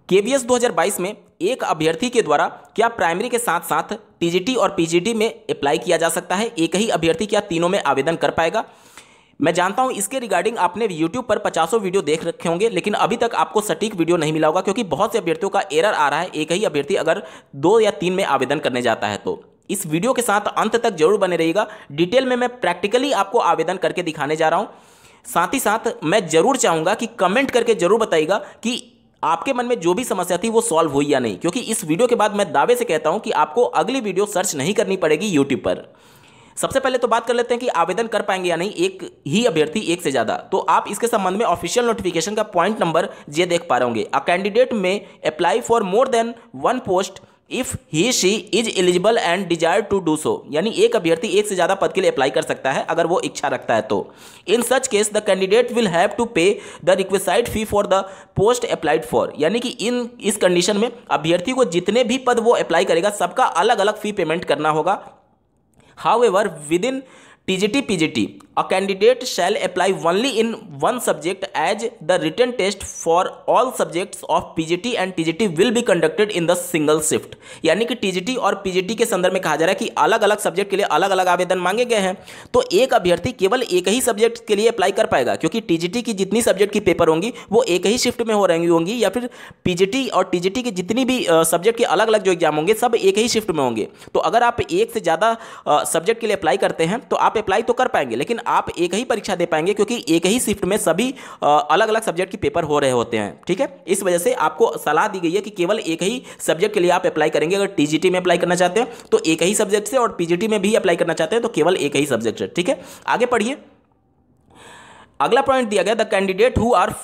KVS 2022 में एक अभ्यर्थी के द्वारा क्या प्राइमरी के साथ साथ टीजीटी और पीजीटी में अप्लाई किया जा सकता है? एक ही अभ्यर्थी क्या तीनों में आवेदन कर पाएगा? मैं जानता हूं इसके रिगार्डिंग आपने YouTube पर 50 वीडियो देख रखे होंगे, लेकिन अभी तक आपको सटीक वीडियो नहीं मिला होगा क्योंकि बहुत से अभ्यर्थियों का एरर आ रहा है एक ही अभ्यर्थी अगर 2 या 3 में आवेदन करने जाता है। तो इस वीडियो के साथ अंत तक जरूर बने रहिएगा। डिटेल में मैं प्रैक्टिकली आपको आवेदन करके दिखाने जा रहा हूं। साथ ही साथ मैं जरूर चाहूंगा कि कमेंट करके जरूर बताइएगा कि आपके मन में जो भी समस्या थी वो सॉल्व हुई या नहीं, क्योंकि इस वीडियो के बाद मैं दावे से कहता हूं कि आपको अगली वीडियो सर्च नहीं करनी पड़ेगी यूट्यूब पर। सबसे पहले तो बात कर लेते हैं कि आवेदन कर पाएंगे या नहीं एक ही अभ्यर्थी एक से ज्यादा। तो आप इसके संबंध में ऑफिशियल नोटिफिकेशन का पॉइंट नंबर जे देख पा रहे होंगे। A candidate may apply for more than one post if he she is eligible and desire to do so, यानी एक अभ्यर्थी एक से ज्यादा पद के लिए अप्लाई कर सकता है अगर वो इच्छा रखता है तो। In such case the candidate will have to pay the requested fee for the post applied for, यानी कि इस कंडीशन में अभ्यर्थी को जितने भी पद वो अप्लाई करेगा सबका अलग अलग फी पेमेंट करना होगा। However, within TGT PGT, a candidate shall apply only in one subject as the written test for all subjects of PGT and TGT will be conducted in the single shift। यानी कि TGT और PGT के संदर्भ में कहा जा रहा है कि अलग अलग सब्जेक्ट के लिए अलग अलग आवेदन मांगे गए हैं, तो एक अभ्यर्थी केवल एक ही सब्जेक्ट के लिए अप्लाई कर पाएगा क्योंकि TGT की जितनी सब्जेक्ट की पेपर होंगी वो एक ही शिफ्ट में हो रही होंगी, या फिर PGT और TGT की जितनी भी सब्जेक्ट के अलग अलग जो एग्जाम होंगे सब एक ही शिफ्ट में होंगे। तो अगर आप एक से ज़्यादा सब्जेक्ट के लिए अप्लाई करते हैं तो आप अप्लाई तो कर पाएंगे, लेकिन आप एक ही परीक्षा दे पाएंगे क्योंकि एक ही शिफ्ट में सभी अलग अलग सब्जेक्ट के पेपर हो रहे होते हैं। ठीक है, इस वजह से आपको सलाह दी गई है कि केवल एक ही सब्जेक्ट के लिए आप अप्लाई करेंगे। अगर टीजीटी में अप्लाई करना चाहते हैं तो एक ही सब्जेक्ट से, और पीजीटी में भी अप्लाई करना चाहते हैं तो केवल एक ही सब्जेक्ट से। ठीक है, आगे पढ़िए। अगला पॉइंट दिया गया, the candidate who are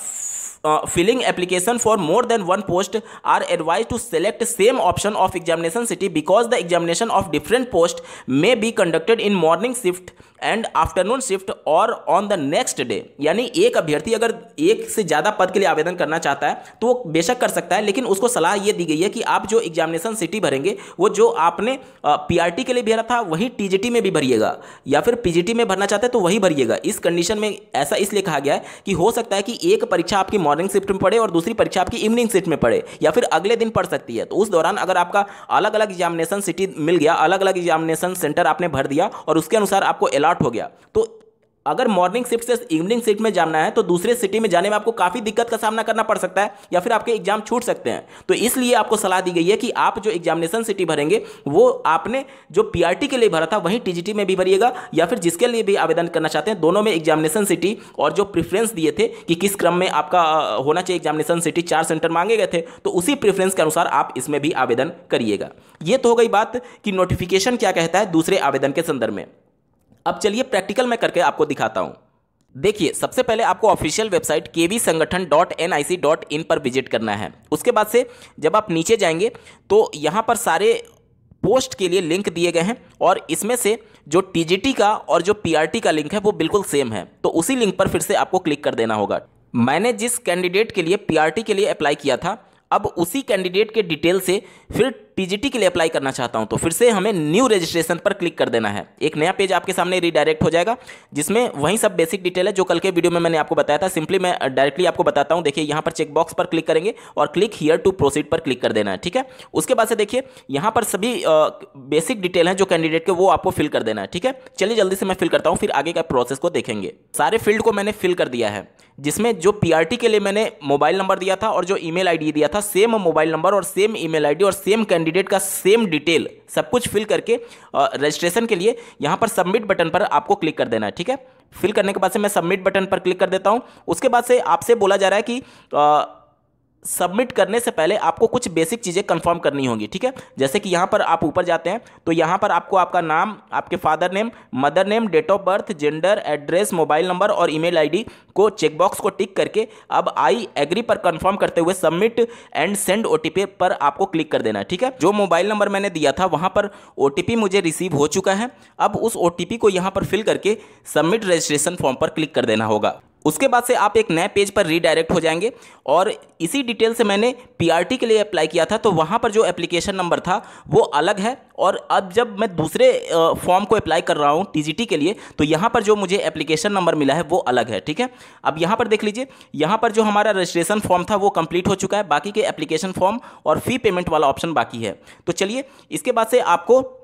filling application for more than one post are advised to select same option of examination city because the examination of different post may be conducted in morning shift and afternoon shift or on the next day। यानी एक अभ्यर्थी अगर एक से ज़्यादा पद के लिए आवेदन करना चाहता है तो वो बेशक कर सकता है, लेकिन उसको सलाह ये दी गई है कि आप जो एग्जामिनेशन सिटी भरेंगे वो जो आपने पीआरटी के लिए भरा था वही टीजीटी में भी भरिएगा, या फिर पीजीटी में भरना चाहते हैं तो वही भरिएगा। इस कंडीशन में ऐसा इसलिए कहा गया है कि हो सकता है कि एक परीक्षा आपकी मॉर्निंग शिफ्ट में पड़े और दूसरी परीक्षा आपकी इवनिंग शिफ्ट में पड़े, या फिर अगले दिन पड़ सकती है। तो उस दौरान अगर आपका अलग अलग एग्जामिनेशन सिटी मिल गया, अलग अलग एग्जामिनेशन सेंटर आपने भर दिया और उसके अनुसार आपको अलॉट हो गया, तो अगर मॉर्निंग शिफ्ट से इवनिंग शिफ्ट में जाना है तो दूसरे सिटी में जाने में आपको काफ़ी दिक्कत का सामना करना पड़ सकता है, या फिर आपके एग्जाम छूट सकते हैं। तो इसलिए आपको सलाह दी गई है कि आप जो एग्जामिनेशन सिटी भरेंगे वो आपने जो पीआरटी के लिए भरा था वहीं टीजीटी में भी भरिएगा, या फिर जिसके लिए भी आवेदन करना चाहते हैं दोनों में एग्जामिनेशन सिटी और जो प्रेफरेंस दिए थे कि किस क्रम में आपका होना चाहिए एग्जामिनेशन सिटी, 4 सेंटर मांगे गए थे, तो उसी प्रेफरेंस के अनुसार आप इसमें भी आवेदन करिएगा। ये तो हो गई बात कि नोटिफिकेशन क्या कहता है दूसरे आवेदन के संदर्भ में। अब चलिए प्रैक्टिकल में करके आपको दिखाता हूं। देखिए, सबसे पहले आपको ऑफिशियल वेबसाइट kvsangathan.nic.in पर विजिट करना है। उसके बाद से जब आप नीचे जाएंगे तो यहाँ पर सारे पोस्ट के लिए लिंक दिए गए हैं, और इसमें से जो टीजीटी का और जो पीआरटी का लिंक है वो बिल्कुल सेम है, तो उसी लिंक पर फिर से आपको क्लिक कर देना होगा। मैंने जिस कैंडिडेट के लिए पीआरटी के लिए अप्लाई किया था, अब उसी कैंडिडेट के डिटेल से फिर टीजीटी के लिए अप्लाई करना चाहता हूं, तो फिर से हमें न्यू रजिस्ट्रेशन पर क्लिक कर देना है। एक नया पेज आपके सामने रिडायरेक्ट हो जाएगा जिसमें वही सब बेसिक डिटेल है जो कल के वीडियो में मैंने आपको बताया था। सिंपली मैं डायरेक्टली आपको बताता हूं। देखिए, यहां पर चेक बॉक्स पर क्लिक करेंगे और क्लिक हियर टू प्रोसीड पर क्लिक कर देना है। ठीक है, उसके बाद से देखिए यहां पर सभी बेसिक डिटेल है जो कैंडिडेट के वो आपको फिल कर देना है। ठीक है, चलिए जल्दी से मैं फिल करता हूं, फिर आगे का प्रोसेस को देखेंगे। सारे फील्ड को मैंने फिल कर दिया है, जिसमें जो पीआरटी के लिए मैंने मोबाइल नंबर दिया था और जो ईमेल आईडी दिया था, सेम मोबाइल नंबर और सेम ईमेल आईडी और सेम कैंडिडेट का सेम डिटेल सब कुछ फिल करके रजिस्ट्रेशन के लिए यहां पर सबमिट बटन पर आपको क्लिक कर देना है। ठीक है, फिल करने के बाद से मैं सबमिट बटन पर क्लिक कर देता हूं। उसके बाद से आपसे बोला जा रहा है कि सबमिट करने से पहले आपको कुछ बेसिक चीज़ें कंफर्म करनी होंगी। ठीक है, जैसे कि यहाँ पर आप ऊपर जाते हैं तो यहाँ पर आपको आपका नाम, आपके father name, mother name, date of birth, gender, address, mobile number और ईमेल आईडी को चेकबॉक्स को टिक करके अब आई एग्री पर कंफर्म करते हुए सबमिट एंड सेंड ओटीपी पर आपको क्लिक कर देना है। ठीक है, जो मोबाइल नंबर मैंने दिया था वहाँ पर ओटीपी मुझे रिसीव हो चुका है। अब उस ओटीपी को यहाँ पर फिल करके सबमिट रजिस्ट्रेशन फॉर्म पर क्लिक कर देना होगा। उसके बाद से आप एक नए पेज पर रीडायरेक्ट हो जाएंगे और इसी डिटेल से मैंने पीआरटी के लिए अप्लाई किया था, तो वहाँ पर जो एप्लीकेशन नंबर था वो अलग है। और अब जब मैं दूसरे फॉर्म को अप्लाई कर रहा हूँ टीजीटी के लिए, तो यहाँ पर जो मुझे एप्लीकेशन नंबर मिला है वो अलग है। ठीक है, अब यहाँ पर देख लीजिए, यहाँ पर जो हमारा रजिस्ट्रेशन फॉर्म था वो कंप्लीट हो चुका है, बाकी के एप्लीकेशन फॉर्म और फी पेमेंट वाला ऑप्शन बाकी है। तो चलिए, इसके बाद से आपको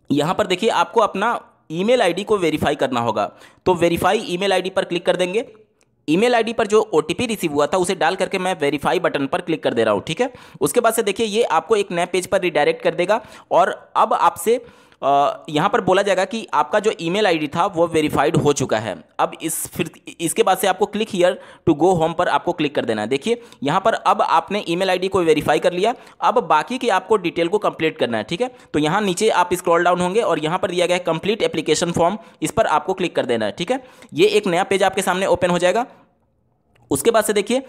यहाँ पर देखिए, आपको अपना ईमेल आईडी को वेरीफाई करना होगा। तो वेरीफाई ईमेल आईडी पर क्लिक कर देंगे। ईमेल आईडी पर जो ओटीपी रिसीव हुआ था उसे डाल करके मैं वेरीफाई बटन पर क्लिक कर दे रहा हूँ। ठीक है, उसके बाद से देखिए, ये आपको एक नए पेज पर रिडायरेक्ट कर देगा और अब आपसे यहाँ पर बोला जाएगा कि आपका जो ईमेल आईडी था वो वेरीफाइड हो चुका है। अब फिर इसके बाद से आपको click here to go home पर आपको क्लिक कर देना है। देखिए, यहाँ पर अब आपने ईमेल आईडी को वेरीफाई कर लिया। अब बाकी की आपको डिटेल को कंप्लीट करना है। ठीक है, तो यहाँ नीचे आप स्क्रॉल डाउन होंगे और यहाँ पर दिया गया है कंप्लीट एप्लीकेशन फॉर्म, इस पर आपको क्लिक कर देना है। ठीक है, ये एक नया पेज आपके सामने ओपन हो जाएगा। उसके बाद से देखिए,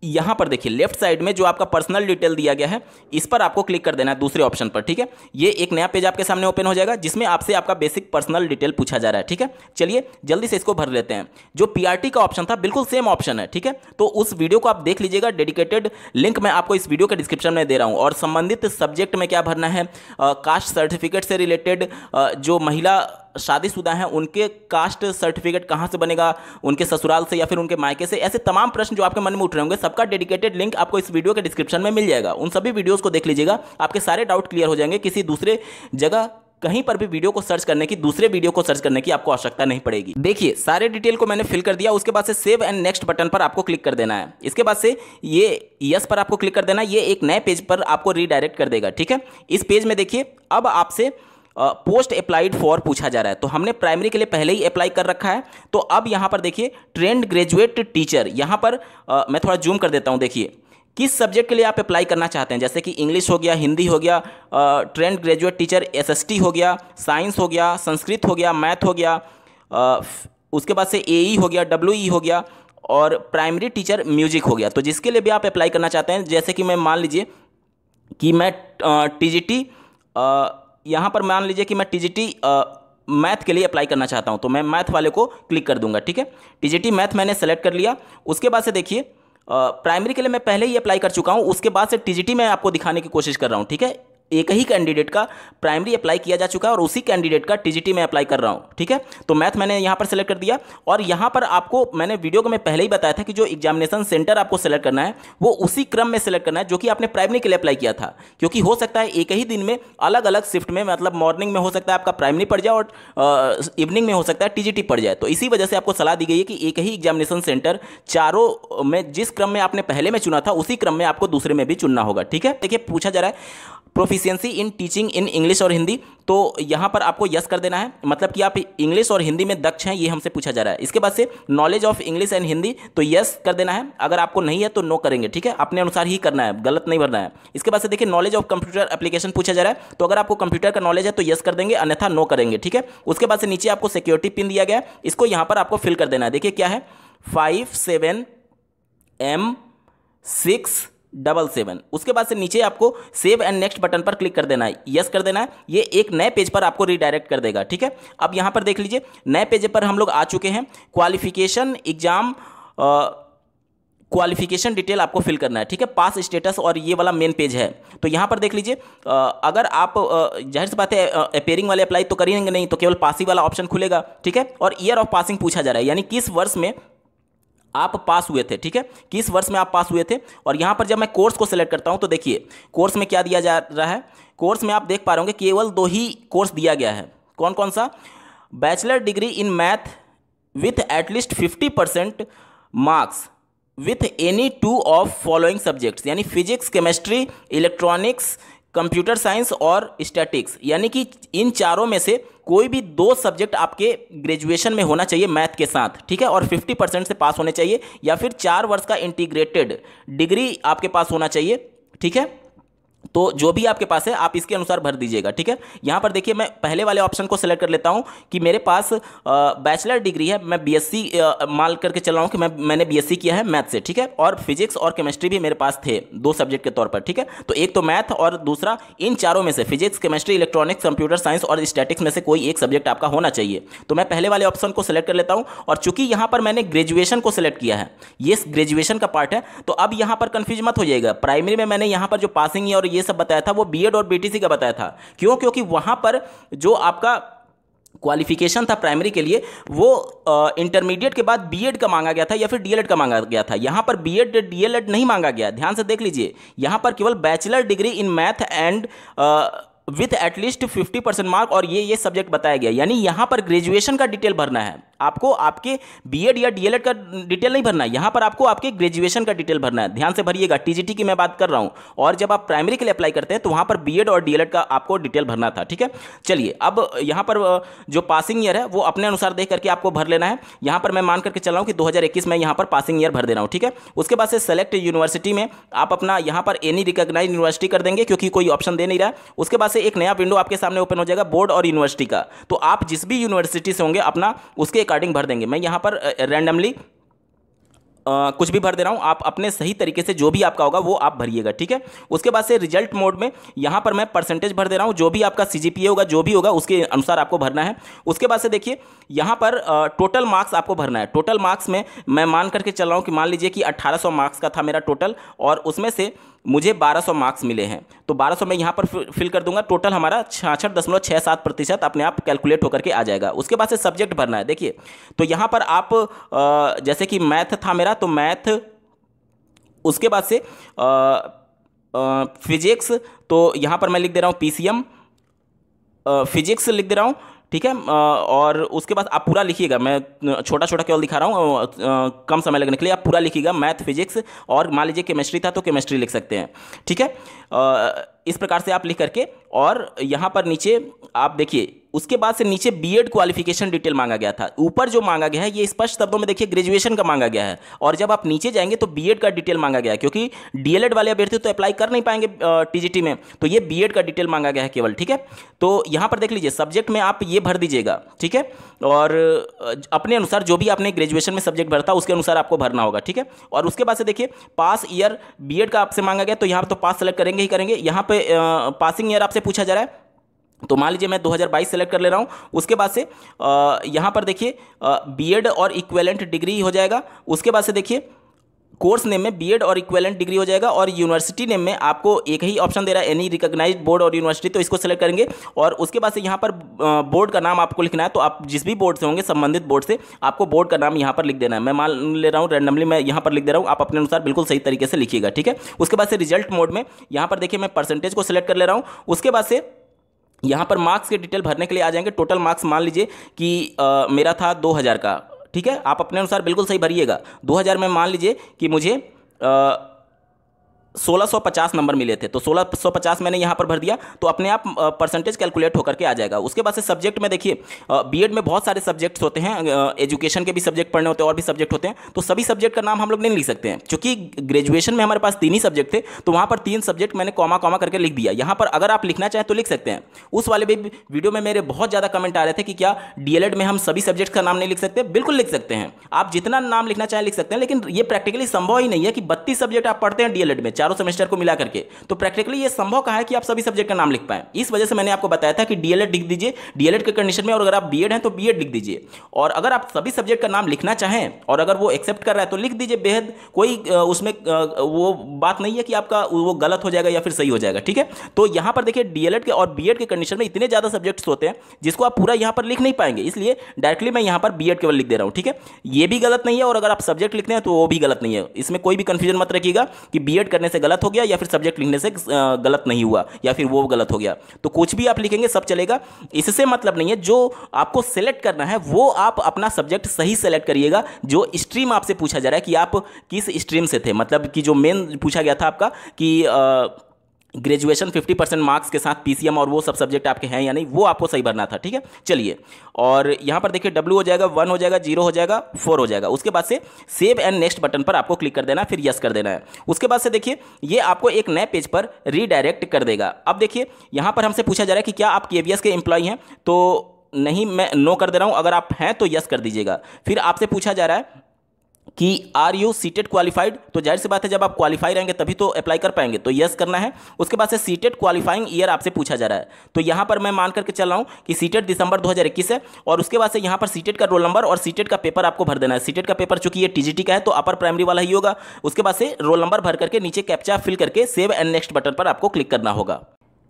यहाँ पर देखिए लेफ्ट साइड में जो आपका पर्सनल डिटेल दिया गया है, इस पर आपको क्लिक कर देना है दूसरे ऑप्शन पर। ठीक है, ये एक नया पेज आपके सामने ओपन हो जाएगा जिसमें आपसे आपका बेसिक पर्सनल डिटेल पूछा जा रहा है। ठीक है, चलिए जल्दी से इसको भर लेते हैं। जो पीआरटी का ऑप्शन था बिल्कुल सेम ऑप्शन है। ठीक है, तो उस वीडियो को आप देख लीजिएगा, डेडिकेटेड लिंक मैं आपको इस वीडियो के डिस्क्रिप्शन में दे रहा हूँ। और संबंधित सब्जेक्ट में क्या भरना है, कास्ट सर्टिफिकेट से रिलेटेड, जो महिला शादीशुदा हैं उनके कास्ट सर्टिफिकेट कहाँ से बनेगा, उनके ससुराल से या फिर उनके मायके से, ऐसे तमाम प्रश्न जो आपके मन में उठ रहे होंगे, सबका डेडिकेटेड लिंक आपको इस वीडियो के डिस्क्रिप्शन में मिल जाएगा। उन सभी वीडियोस को देख लीजिएगा, आपके सारे डाउट क्लियर हो जाएंगे। किसी दूसरे जगह कहीं पर भी वीडियो को सर्च करने की, दूसरे वीडियो को सर्च करने की आपको आवश्यकता नहीं पड़ेगी। देखिए, सारे डिटेल को मैंने फिल कर दिया। उसके बाद से सेव एंड नेक्स्ट बटन पर आपको क्लिक कर देना है। इसके बाद से ये यस पर आपको क्लिक कर देना है। ये एक नए पेज पर आपको रीडायरेक्ट कर देगा। ठीक है, इस पेज में देखिए, अब आपसे पोस्ट अप्लाइड फॉर पूछा जा रहा है। तो हमने प्राइमरी के लिए पहले ही अप्लाई कर रखा है। तो अब यहाँ पर देखिए, ट्रेंड ग्रेजुएट टीचर, यहाँ पर मैं थोड़ा जूम कर देता हूँ। देखिए, किस सब्जेक्ट के लिए आप अप्लाई करना चाहते हैं, जैसे कि इंग्लिश हो गया, हिंदी हो गया, ट्रेंड ग्रेजुएट टीचर एसएसटी हो गया, साइंस हो गया, संस्कृत हो गया, मैथ हो गया, उसके बाद से एई हो गया, डब्ल्यूई हो गया, और प्राइमरी टीचर म्यूजिक हो गया। तो जिसके लिए भी आप अप्लाई करना चाहते हैं, जैसे कि मैं मान लीजिए कि मैं टीजीटी, यहाँ पर मान लीजिए कि मैं टीजीटी मैथ के लिए अप्लाई करना चाहता हूँ, तो मैं मैथ वाले को क्लिक कर दूंगा। ठीक है, टीजीटी मैथ मैंने सेलेक्ट कर लिया। उसके बाद से देखिए, प्राइमरी के लिए मैं पहले ही अप्लाई कर चुका हूँ। उसके बाद से टीजीटी मैं आपको दिखाने की कोशिश कर रहा हूँ। ठीक है, एक ही कैंडिडेट का प्राइमरी अप्लाई किया जा चुका है और उसी कैंडिडेट का टीजीटी में अप्लाई कर रहा हूँ। ठीक है, तो मैथ मैंने यहाँ पर सेलेक्ट कर दिया। और यहाँ पर आपको मैंने वीडियो को मैं पहले ही बताया था कि जो एग्जामिनेशन सेंटर आपको सेलेक्ट करना है वो उसी क्रम में सेलेक्ट करना है जो कि आपने प्राइमरी के लिए अप्लाई किया था, क्योंकि हो सकता है एक ही दिन में अलग अलग शिफ्ट में, मतलब मॉर्निंग में हो सकता है आपका प्राइमरी पड़ जाए और इवनिंग में हो सकता है टीजीटी पड़ जाए। तो इसी वजह से आपको सलाह दी गई है कि एक ही एग्जामिनेशन सेंटर चारों में, जिस क्रम में आपने पहले में चुना था उसी क्रम में आपको दूसरे में भी चुनना होगा। ठीक है, देखिए पूछा जा रहा है proficiency in teaching in English और हिंदी, तो यहाँ पर आपको यस कर देना है, मतलब कि आप इंग्लिश और हिंदी में दक्ष हैं, ये हमसे पूछा जा रहा है। इसके बाद से knowledge of English and Hindi, तो यस कर देना है। अगर आपको नहीं है तो नो करेंगे। ठीक है, अपने अनुसार ही करना है, गलत नहीं भरना है। इसके बाद से देखिए, नॉलेज ऑफ कंप्यूटर एप्लीकेशन पूछा जा रहा है, तो अगर आपको कंप्यूटर का नॉलेज है तो यस कर देंगे, अन्यथा नो करेंगे। ठीक है, उसके बाद से नीचे आपको सिक्योरिटी पिन दिया गया है, इसको यहाँ पर आपको फिल कर देना है। देखिए क्या है, 57M677। उसके बाद से नीचे आपको सेव एंड नेक्स्ट बटन पर क्लिक कर देना है, यस कर देना है। ये एक नए पेज पर आपको रीडायरेक्ट कर देगा। ठीक है, अब यहाँ पर देख लीजिए, नए पेज पर हम लोग आ चुके हैं। क्वालिफिकेशन एग्जाम, क्वालिफिकेशन डिटेल आपको फिल करना है। ठीक है, पास स्टेटस, और ये वाला मेन पेज है। तो यहाँ पर देख लीजिए, अगर आप जाहिर सी बात है अपेयरिंग वाले अप्लाई तो करेंगे नहीं, तो केवल पासिंग वाला ऑप्शन खुलेगा। ठीक है, और ईयर ऑफ पासिंग पूछा जा रहा है, यानी किस वर्ष में आप पास हुए थे। ठीक है, किस वर्ष में आप पास हुए थे। और यहाँ पर जब मैं कोर्स को सिलेक्ट करता हूँ तो देखिए कोर्स में क्या दिया जा रहा है। कोर्स में आप देख पा रहे होंगे केवल 2 ही कोर्स दिया गया है। कौन कौन सा, bachelor degree in math with at least 50% marks with any 2 of following subjects, यानी physics, chemistry, electronics, computer science और स्टैटिक्स, यानी कि इन चारों में से कोई भी 2 सब्जेक्ट आपके ग्रेजुएशन में होना चाहिए मैथ के साथ। ठीक है, और 50% से पास होने चाहिए, या फिर 4 वर्ष का इंटीग्रेटेड डिग्री आपके पास होना चाहिए। ठीक है, तो जो भी आपके पास है आप इसके अनुसार भर दीजिएगा, ठीक है। यहाँ पर देखिए मैं पहले वाले ऑप्शन को सिलेक्ट कर लेता हूँ कि मेरे पास बैचलर डिग्री है, मैं बीएससी मान करके चल रहा हूँ कि मैंने बीएससी किया है मैथ से, ठीक है। और फिजिक्स और केमिस्ट्री भी मेरे पास थे 2 सब्जेक्ट के तौर पर, ठीक है। तो एक तो मैथ और दूसरा, इन चारों में से physics, chemistry, electronics, computer science और स्टैटिक्स में से कोई एक सब्जेक्ट आपका होना चाहिए। तो मैं पहले वाले ऑप्शन को सिलेक्ट कर लेता हूँ। और चूंकि यहाँ पर मैंने ग्रेजुएशन को सिलेक्ट किया है, ये ग्रेजुएशन का पार्ट है, तो अब यहाँ पर कंफ्यूज मत हो जाएगा। प्राइमरी में मैंने यहाँ पर जो पासिंग ईयर और ये सब बताया था वो बीएड और बीटीसी का बताया था। क्यों? क्योंकि वहां पर जो आपका क्वालिफिकेशन था प्राइमरी के लिए वो इंटरमीडिएट के बाद बीएड का मांगा गया था या फिर डीएलएड का मांगा गया था। यहां पर बीएड डीएलएड नहीं मांगा गया, ध्यान से देख लीजिए। यहां पर केवल bachelor degree in math and with at least 50% mark और ये सब्जेक्ट बताया गया। यानी यहां पर ग्रेजुएशन का डिटेल भरना है आपको, आपके बीएड या डीएलएड का डिटेल नहीं भरना है। यहां पर आपको आपके ग्रेजुएशन का डिटेल भरना है। ध्यान से भरिएगा, टीजीटी की मैं बात कर रहा हूं। और जब आप प्राइमरी के लिए अप्लाई करते हैं तो वहां पर बीएड और डीएलएड का आपको डिटेल भरना था, ठीक है। चलिए, अब यहां पर जो पासिंग ईयर है वो अपने अनुसार देख करके आपको भर लेना है। यहां पर मैं मान करके चल रहा हूं कि 2021 में यहां पर पासिंग ईयर भर दे रहा हूं, ठीक है। उसके बाद से सेलेक्ट यूनिवर्सिटी में आप अपना यहां पर एनी रिकॉग्नाइज्ड यूनिवर्सिटी कर देंगे, क्योंकि कोई ऑप्शन दे नहीं रहा है। उसके बाद से एक नया विंडो आपके सामने ओपन हो जाएगा बोर्ड और यूनिवर्सिटी का। तो आप जिस भी यूनिवर्सिटी से होंगे अपना उसके अकॉर्डिंग भर देंगे। मैं यहां पर रैंडमली कुछ भी भर दे रहा हूं, आप अपने सही तरीके से जो भी आपका होगा वो आप भरिएगा, ठीक है। उसके बाद से रिजल्ट मोड में यहां पर मैं परसेंटेज भर दे रहा हूं, जो भी आपका सीजीपीए होगा, जो भी होगा उसके अनुसार आपको भरना है। उसके बाद से देखिए यहां पर टोटल मार्क्स आपको भरना है। टोटल मार्क्स में मैं मान करके चल रहा हूं कि मान लीजिए कि 1800 मार्क्स का था मेरा टोटल, और उसमें से मुझे 1200 मार्क्स मिले हैं। तो 1200 मैं यहाँ पर फिल कर दूंगा। टोटल हमारा 66.67% अपने आप कैलकुलेट होकर के आ जाएगा। उसके बाद से सब्जेक्ट भरना है। देखिए, तो यहाँ पर आप जैसे कि मैथ था मेरा, तो मैथ, उसके बाद से फिजिक्स, तो यहाँ पर मैं लिख दे रहा हूँ पीसीएम फिजिक्स लिख दे रहा हूँ, ठीक है। और उसके बाद आप पूरा लिखिएगा, मैं छोटा छोटा केवल दिखा रहा हूँ कम समय लगने के लिए। आप पूरा लिखिएगा मैथ, फिजिक्स, और मान लीजिए केमिस्ट्री था तो केमिस्ट्री लिख सकते हैं, ठीक है। इस प्रकार से आप लिख करके, और यहाँ पर नीचे आप देखिए, उसके बाद से नीचे बीएड क्वालिफिकेशन डिटेल मांगा गया था। ऊपर जो मांगा गया है ये स्पष्ट शब्दों में देखिए ग्रेजुएशन का मांगा गया है, और जब आप नीचे जाएंगे तो बीएड का डिटेल मांगा गया है, क्योंकि डीएलएड वाले अभ्यर्थी तो अप्लाई कर नहीं पाएंगे टीजीटी में, तो ये बीएड का डिटेल मांगा गया है केवल, ठीक है। तो यहाँ पर देख लीजिए सब्जेक्ट में आप ये भर दीजिएगा, ठीक है। और अपने अनुसार जो भी आपने ग्रेजुएशन में सब्जेक्ट भरता उसके अनुसार आपको भरना होगा, ठीक है। और उसके बाद से देखिए पास ईयर बीएड का आपसे मांगा गया, तो यहाँ पर तो पास सेलेक्ट करेंगे ही करेंगे। यहाँ पे पासिंग ईयर आपसे पूछा जा रहा है, तो मान लीजिए मैं 2022 सेलेक्ट कर ले रहा हूँ। उसके बाद से यहाँ पर देखिए बीएड और इक्विवेलेंट डिग्री हो जाएगा। उसके बाद से देखिए कोर्स नेम में बीएड और इक्विवेलेंट डिग्री हो जाएगा, और यूनिवर्सिटी नेम में आपको एक ही ऑप्शन दे रहा है एनी रिकॉग्नाइज्ड बोर्ड और यूनिवर्सिटी, तो इसको सेलेक्ट करेंगे। और उसके बाद से यहाँ पर बोर्ड का नाम आपको लिखना है, तो आप जिस भी बोर्ड से होंगे संबंधित बोर्ड से आपको बोर्ड का नाम यहाँ पर लिख देना है। मैं मान ले रहा हूँ रैंडमली, मैं यहाँ पर लिख दे रहा हूँ, आप अपने अनुसार बिल्कुल सही तरीके से लिखिएगा, ठीक है। उसके बाद से रिजल्ट मोड में यहाँ पर देखिए मैं परसेंटेज को सिलेक्ट कर ले रहा हूँ। उसके बाद से यहाँ पर मार्क्स के डिटेल भरने के लिए आ जाएंगे। टोटल मार्क्स मान लीजिए कि मेरा था 2000 का, ठीक है। आप अपने अनुसार बिल्कुल सही भरिएगा। 2000 में मान लीजिए कि मुझे 1650 नंबर मिले थे, तो 1650 मैंने यहाँ पर भर दिया, तो अपने आप परसेंटेज कैलकुलेट होकर के आ जाएगा। उसके बाद से सब्जेक्ट में देखिए बीएड में बहुत सारे सब्जेक्ट्स होते हैं, एजुकेशन के भी सब्जेक्ट पढ़ने होते हैं और भी सब्जेक्ट होते हैं, तो सभी सब्जेक्ट का नाम हम लोग नहीं लिख सकते हैं। क्योंकि ग्रेजुएशन में हमारे पास 3 ही सब्जेक्ट थे, तो वहाँ पर 3 सब्जेक्ट मैंने कॉमा कॉमा करके लिख दिया। यहाँ पर अगर आप लिखना चाहें तो लिख सकते हैं। उस वाले भी वीडियो में मेरे बहुत ज़्यादा कमेंट आ रहे थे कि क्या डीएलएड में हम सभी सब्जेक्ट का नाम नहीं लिख सकते। बिल्कुल लिख सकते हैं, आप जितना नाम लिखना चाहें लिख सकते हैं, लेकिन ये प्रैक्टिकली संभव ही नहीं है कि 32 सब्जेक्ट आप पढ़ते हैं डीएलएड में, चारों सेमेस्टर को मिलाकर के। तो प्रैक्टिकली ये संभव कहाँ है कि आप सभी सब्जेक्ट का नाम लिख पाएं। इस वजह से मैंने आपको बताया था कि डीएलएड लिख दीजिए डीएलएड के कंडीशन में, और अगर आप बीएड हैं तो बीएड लिख दीजिए। और अगर आप सभी सब्जेक्ट का नाम लिखना चाहें और अगर वो एक्सेप्ट कर रहा है तो लिख दीजिए, बेहद कोई उसमें वो बात नहीं है कि आपका वो गलत हो जाएगा या फिर सही हो जाएगा, ठीक है। तो यहाँ पर देखिए डीएलएड के और बीएड के कंडीशन में इतने ज़्यादा सब्जेक्ट्स होते हैं जिसको आप पूरा यहाँ पर लिख नहीं पाएंगे, इसलिए डायरेक्टली मैं यहाँ पर बीएड केवल लिख दे रहा हूँ, ठीक है। ये भी गलत नहीं है, और अगर आप सब्जेक्ट लिखते हैं तो वो भी गलत नहीं है। इसमें कोई भी कंफ्यूजन मत रखिएगा कि बीएड करने से गलत हो गया या फिर सब्जेक्ट लिखने से गलत नहीं हुआ या फिर वो गलत हो गया। तो कुछ भी आप लिखेंगे सब चलेगा, इससे मतलब नहीं है। जो आपको सेलेक्ट करना है वो आप अपना सब्जेक्ट सही सेलेक्ट करिएगा। जो स्ट्रीम आपसे पूछा जा रहा है कि आप किस स्ट्रीम से थे, मतलब कि जो मेन पूछा गया था आपका कि ग्रेजुएशन 50% मार्क्स के साथ पीसीएम और वो सब सब्जेक्ट आपके हैं या नहीं, वो आपको सही भरना था। ठीक है, चलिए, और यहाँ पर देखिए W हो जाएगा, 1 हो जाएगा, 0 हो जाएगा, 4 हो जाएगा। उसके बाद से सेव एंड नेक्स्ट बटन पर आपको क्लिक कर देना है, फिर यस कर देना है। उसके बाद से देखिए ये आपको एक नए पेज पर रीडायरेक्ट कर देगा। अब देखिए यहाँ पर हमसे पूछा जा रहा है कि क्या आप केवीएस के एम्प्लॉय हैं, तो नहीं, मैं नो कर दे रहा हूँ। अगर आप हैं तो यस कर दीजिएगा। फिर आपसे पूछा जा रहा है कि आर यू सीटेड क्वालिफाइड, तो जाहिर सी बात है जब आप क्वालिफाई रहेंगे तभी तो अप्लाई कर पाएंगे, तो यस करना है। उसके बाद से सीटेड क्वालिफाइंग ईयर आपसे पूछा जा रहा है, तो यहाँ पर मैं मान करके चल रहा हूँ कि सीटेड दिसंबर 2021 है। और उसके बाद से यहाँ पर सीटेड का रोल नंबर और सीटेड का पेपर आपको भर देना है। सीटेड का पेपर चूंकि ये टीजीटी का है तो अपर प्राइमरी वाला ही होगा। उसके बाद से रोल नंबर भर करके नीचे कैप्चा फिल करके सेव एंड नेक्स्ट बटन पर आपको क्लिक करना होगा।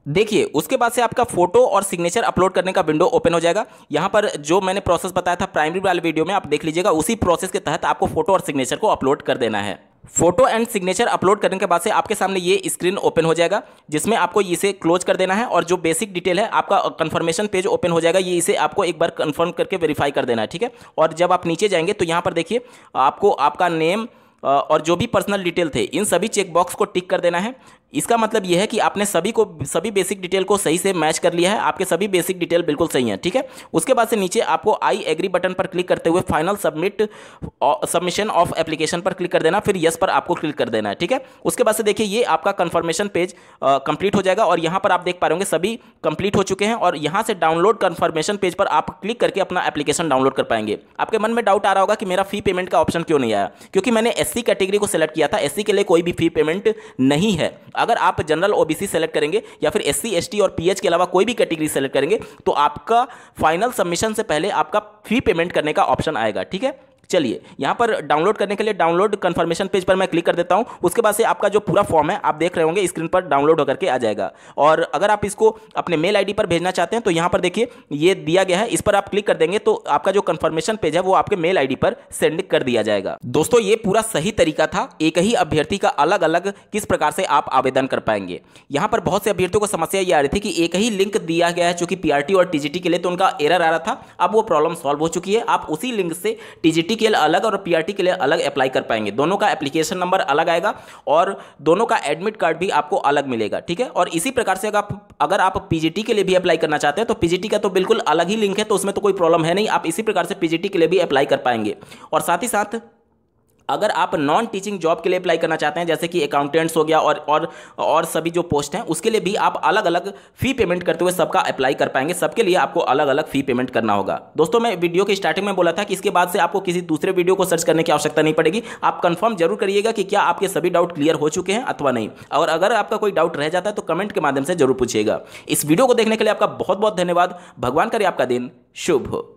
देखिए उसके बाद से आपका फोटो और सिग्नेचर अपलोड करने का विंडो ओपन हो जाएगा। यहाँ पर जो मैंने प्रोसेस बताया था प्राइमरी वाले वीडियो में, आप देख लीजिएगा। उसी प्रोसेस के तहत आपको फोटो और सिग्नेचर को अपलोड कर देना है। फोटो एंड सिग्नेचर अपलोड करने के बाद से आपके सामने ये स्क्रीन ओपन हो जाएगा, जिसमें आपको इसे क्लोज कर देना है। और जो बेसिक डिटेल है आपका कंफर्मेशन पेज ओपन हो जाएगा, ये इसे आपको एक बार कंफर्म करके वेरीफाई कर देना है। ठीक है, और जब आप नीचे जाएंगे तो यहाँ पर देखिए आपको आपका नेम और जो भी पर्सनल डिटेल थे इन सभी चेकबॉक्स को टिक कर देना है। इसका मतलब यह है कि आपने सभी बेसिक डिटेल को सही से मैच कर लिया है, आपके सभी बेसिक डिटेल बिल्कुल सही हैं। ठीक है, उसके बाद से नीचे आपको आई एग्री बटन पर क्लिक करते हुए फाइनल सबमिशन ऑफ एप्लीकेशन पर क्लिक कर देना, फिर यस पर आपको क्लिक कर देना है। ठीक है, उसके बाद से देखिए ये आपका कंफर्मेशन पेज कंप्लीट हो जाएगा और यहाँ पर आप देख पा रहे होंगे सभी कंप्लीट हो चुके हैं। और यहाँ से डाउनलोड कंफर्मेशन पेज पर आप क्लिक करके अपना एप्लीकेशन डाउनलोड कर पाएंगे। आपके मन में डाउट आ रहा होगा कि मेरा फी पेमेंट का ऑप्शन क्यों नहीं आया, क्योंकि मैंने एससी कैटेगरी को सिलेक्ट किया था। एससी के लिए कोई भी फी पेमेंट नहीं है। अगर आप जनरल ओबीसी सेलेक्ट करेंगे या फिर एससी एसटी और पीएच के अलावा कोई भी कैटेगरी सेलेक्ट करेंगे तो आपका फाइनल सबमिशन से पहले आपका फी पेमेंट करने का ऑप्शन आएगा। ठीक है, चलिए यहाँ पर डाउनलोड करने के लिए डाउनलोड कंफर्मेशन पेज पर मैं क्लिक कर देता हूँ। उसके बाद से आपका जो पूरा फॉर्म है आप देख रहे होंगे स्क्रीन पर डाउनलोड होकर के आ जाएगा। और अगर आप इसको अपने मेल आईडी पर भेजना चाहते हैं तो यहाँ पर देखिए ये दिया गया है, इस पर आप क्लिक कर देंगे तो आपका जो कंफर्मेशन पेज है वो आपके मेल आईडी पर सेंड कर दिया जाएगा। दोस्तों ये पूरा सही तरीका था, एक ही अभ्यर्थी का अलग अलग किस प्रकार से आप आवेदन कर पाएंगे। यहाँ पर बहुत से अभ्यर्थियों को समस्या ये आ रही थी कि एक ही लिंक दिया गया है चूंकि पीआरटी और टीजीटी के लिए, तो उनका एरर आ रहा था। अब वो प्रॉब्लम सॉल्व हो चुकी है। आप उसी लिंक से टीजीटी के लिए अलग और पीआरटी के लिए अलग अप्लाई कर पाएंगे। दोनों का एप्लीकेशन नंबर अलग आएगा और दोनों का एडमिट कार्ड भी आपको अलग मिलेगा। ठीक है, और इसी प्रकार से अगर आप पीजीटी के लिए भी अप्लाई करना चाहते हैं तो पीजीटी का तो बिल्कुल अलग ही लिंक है, तो उसमें तो कोई प्रॉब्लम है नहीं। आप इसी प्रकार से पीजीटी के लिए भी अप्लाई कर पाएंगे। और साथ ही साथ अगर आप नॉन टीचिंग जॉब के लिए अप्लाई करना चाहते हैं जैसे कि अकाउंटेंट्स हो गया और सभी जो पोस्ट हैं उसके लिए भी आप अलग अलग फी पेमेंट करते हुए सबका अप्लाई कर पाएंगे। सबके लिए आपको अलग अलग फी पेमेंट करना होगा। दोस्तों मैं वीडियो की स्टार्टिंग में बोला था कि इसके बाद से आपको किसी दूसरे वीडियो को सर्च करने की आवश्यकता नहीं पड़ेगी। आप कंफर्म जरूर करिएगा कि क्या आपके सभी डाउट क्लियर हो चुके हैं अथवा नहीं। और अगर आपका कोई डाउट रह जाता है तो कमेंट के माध्यम से जरूर पूछिएगा। इस वीडियो को देखने के लिए आपका बहुत बहुत धन्यवाद। भगवान करे आपका दिन शुभ हो।